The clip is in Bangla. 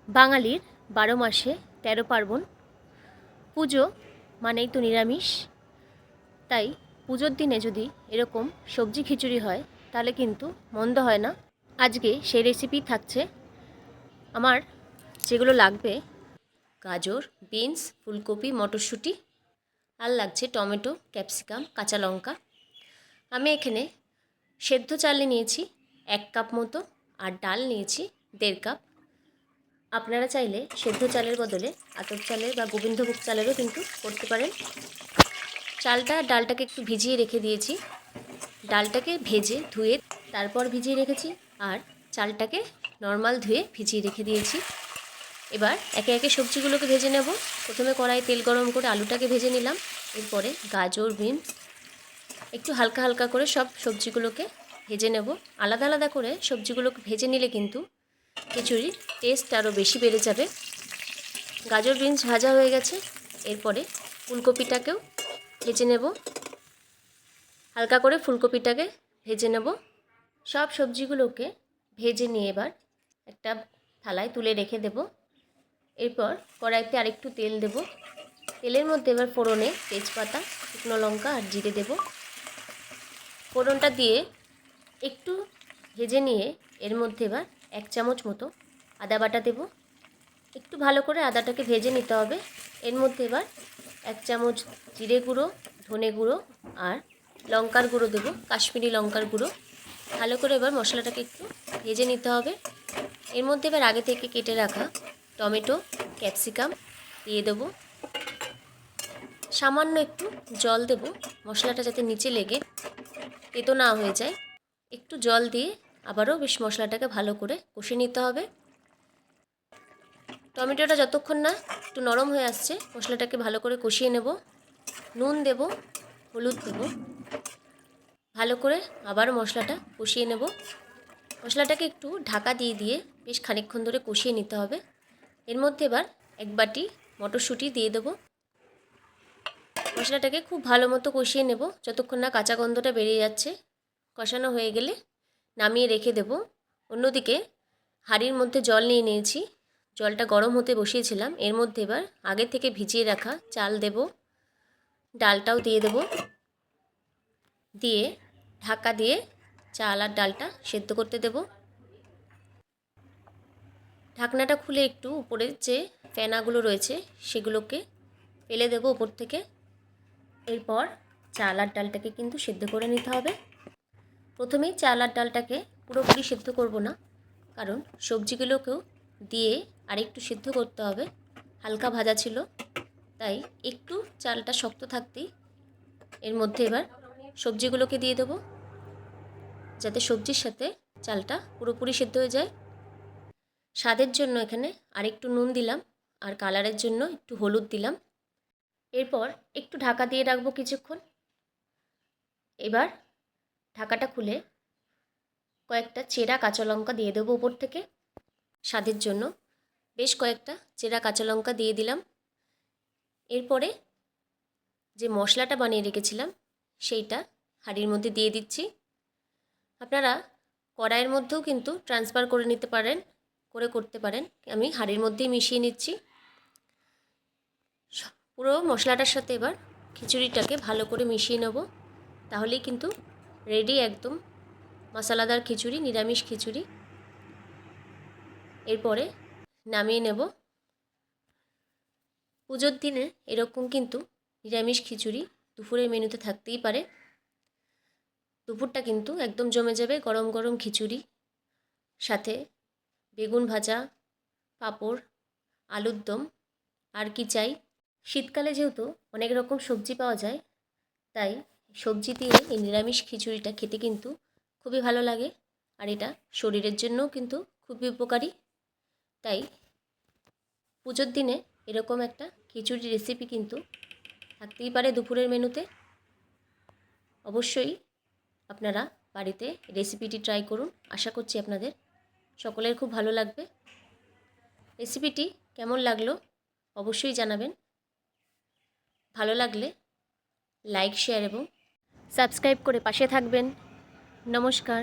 বাঙালির ১২ মাসে ১৩ পার্বণ। পুজো মানেই তো নিরামিষ, তাই পুজোর দিনে যদি এরকম সবজি খিচুড়ি হয় তাহলে কিন্তু মন্দ হয় না। আজকে সেই রেসিপি থাকছে। আমার যেগুলো লাগবে: গাজর, বিনস, ফুলকপি, মটরশুঁটি, আর লাগছে টমেটো, ক্যাপসিকাম, কাঁচা লঙ্কা। আমি এখানে সেদ্ধ চাল নিয়েছি ১ কাপ মতো, আর ডাল নিয়েছি ১.৫ কাপ। আপনারা চাইলে সেদ্ধ চালের বদলে আতপ চালের বা গোবিন্দভোগ চালেরও কিন্তু করতে পারেন। চালটা ডালটাকে একটু ভিজিয়ে রেখে দিয়েছি। ডালটাকে ভেজে ধুয়ে তারপর ভিজিয়ে রেখেছি, আর চালটাকে নর্মাল ধুয়ে ভিজিয়ে রেখে দিয়েছি। এবার একে একে সবজিগুলোকে ভেজে নেব। প্রথমে কড়াইয়ে তেল গরম করে আলুটাকে ভেজে নিলাম। এরপরে গাজর, বিনস একটু হালকা হালকা করে সব সবজিগুলোকে ভেজে নেব। আলাদা আলাদা করে সবজিগুলোকে ভেজে নিলে কিন্তু খিচুড়ির টেস্ট আরও বেশি বেড়ে যাবে। গাজর, বিনস ভাজা হয়ে গেছে। এরপরে ফুলকপিটাকেও ভেজে নেব। হালকা করে ফুলকপিটাকে ভেজে নেব। সব সবজিগুলোকে ভেজে নিয়ে এবার একটা থালায় তুলে রেখে দেব। এরপর কড়াইতে আরেকটু তেল দেব। তেলের মধ্যে এবার ফোড়নে তেজপাতা, শুকনো লঙ্কা আর জিরে দেব। ফোড়নটা দিয়ে একটু ভেজে নিয়ে এর মধ্যে এবার 1 চামচ মতো আদা বাটা দেব। একটু ভালো করে আদাটাকে ভেজে নিতে হবে। এর মধ্যে এবার 1 চামচ জিরে গুঁড়ো, ধনে গুঁড়ো আর লঙ্কার গুঁড়ো দেব, কাশ্মীরি লঙ্কার গুঁড়ো। ভালো করে এবার মশলাটাকে একটু ভেজে নিতে হবে। এর মধ্যে এবার আগে থেকে কেটে রাখা টমেটো, ক্যাপসিকাম দিয়ে দেব। সামান্য একটু জল দেব, মশলাটা যাতে নিচে লেগে তেতো না হয়ে যায়। একটু জল দিয়ে আবারও বেশ মশলাটাকে ভালো করে কষে নিতে হবে। টমেটোটা যতক্ষণ না একটু নরম হয়ে আসছে মশলাটাকে ভালো করে কষিয়ে নেব। নুন দেব, হলুদ দেব, ভালো করে আবার মশলাটা কষিয়ে নেব। মশলাটাকে একটু ঢাকা দিয়ে দিয়ে বেশ খানিকক্ষণ ধরে কষিয়ে নিতে হবে। এর মধ্যে এবার 1 বাটি মটরশুঁটি দিয়ে দেব। মশলাটাকে খুব ভালো মতো কষিয়ে নেব যতক্ষণ না কাঁচা গন্ধটা বেরিয়ে যাচ্ছে। কষানো হয়ে গেলে নামিয়ে রেখে দেব। অন্যদিকে হাঁড়ির মধ্যে জল নিয়ে নিয়েছি। জলটা গরম হতে বসিয়েছিলাম। এর মধ্যে এবার আগে থেকে ভিজিয়ে রাখা চাল দেব, ডালটাও দিয়ে দেব। দিয়ে ঢাকা দিয়ে চাল আর ডালটা সেদ্ধ করতে দেব। ঢাকনাটা খুলে একটু উপরের যে ফেনাগুলো রয়েছে সেগুলোকে ফেলে দেব উপর থেকে। এরপর চাল আর ডালটাকে কিন্তু সেদ্ধ করে নিতে হবে। প্রথমেই চাল আর ডালটাকে পুরোপুরি সেদ্ধ করব না, কারণ সবজিগুলোকেও দিয়ে আরেকটু সিদ্ধ করতে হবে। হালকা ভাজা ছিল, তাই একটু চালটা শক্ত থাকতেই এর মধ্যে এবার সবজিগুলোকে দিয়ে দেবো, যাতে সবজির সাথে চালটা পুরোপুরি সিদ্ধ হয়ে যায়। স্বাদের জন্য এখানে আরেকটু নুন দিলাম, আর কালারের জন্য একটু হলুদ দিলাম। এরপর একটু ঢাকা দিয়ে রাখবো কিছুক্ষণ। এবার ঢাকাটা খুলে কয়েকটা চেরা কাঁচা লঙ্কা দিয়ে দেবো উপর থেকে। স্বাদের জন্য বেশ কয়েকটা চেরা কাঁচা লঙ্কা দিয়ে দিলাম। এরপরে যে মশলাটা বানিয়ে রেখেছিলাম সেইটা হাঁড়ির মধ্যে দিয়ে দিচ্ছি। আপনারা কড়াইয়ের মধ্যেও কিন্তু ট্রান্সফার করে নিতে পারেন, করতে পারেন। আমি হাঁড়ির মধ্যেই মিশিয়ে নিচ্ছি। পুরো মশলাটার সাথে এবার খিচুড়িটাকে ভালো করে মিশিয়ে নেব। তাহলেই কিন্তু রেডি একদম মশলাদার খিচুড়ি, নিরামিষ খিচুড়ি। এরপরে নামিয়ে নেব। পুজোর দিনে এরকম কিন্তু নিরামিষ খিচুড়ি দুপুরের মেনুতে থাকতেই পারে। দুপুরটা কিন্তু একদম জমে যাবে গরম গরম খিচুড়ি, সাথে বেগুন ভাজা, পাঁপড়, আলুর দম, আর কি চাই। শীতকালে যেহেতু অনেক রকম সবজি পাওয়া যায়, তাই সবজি দিয়ে এই নিরামিষ খিচুড়িটা খেতে কিন্তু খুবই ভালো লাগে। আর এটা শরীরের জন্যও কিন্তু খুবই উপকারী। তাই পুজোর দিনে এরকম একটা খিচুড়ি রেসিপি কিন্তু থাকতেই পারে দুপুরের মেনুতে। অবশ্যই আপনারা বাড়িতে রেসিপিটি ট্রাই করুন। আশা করছি আপনাদের সকলের খুব ভালো লাগবে। রেসিপিটি কেমন লাগলো অবশ্যই জানাবেন। ভালো লাগলে লাইক, শেয়ার এবং সাবস্ক্রাইব করে পাশে থাকবেন। নমস্কার।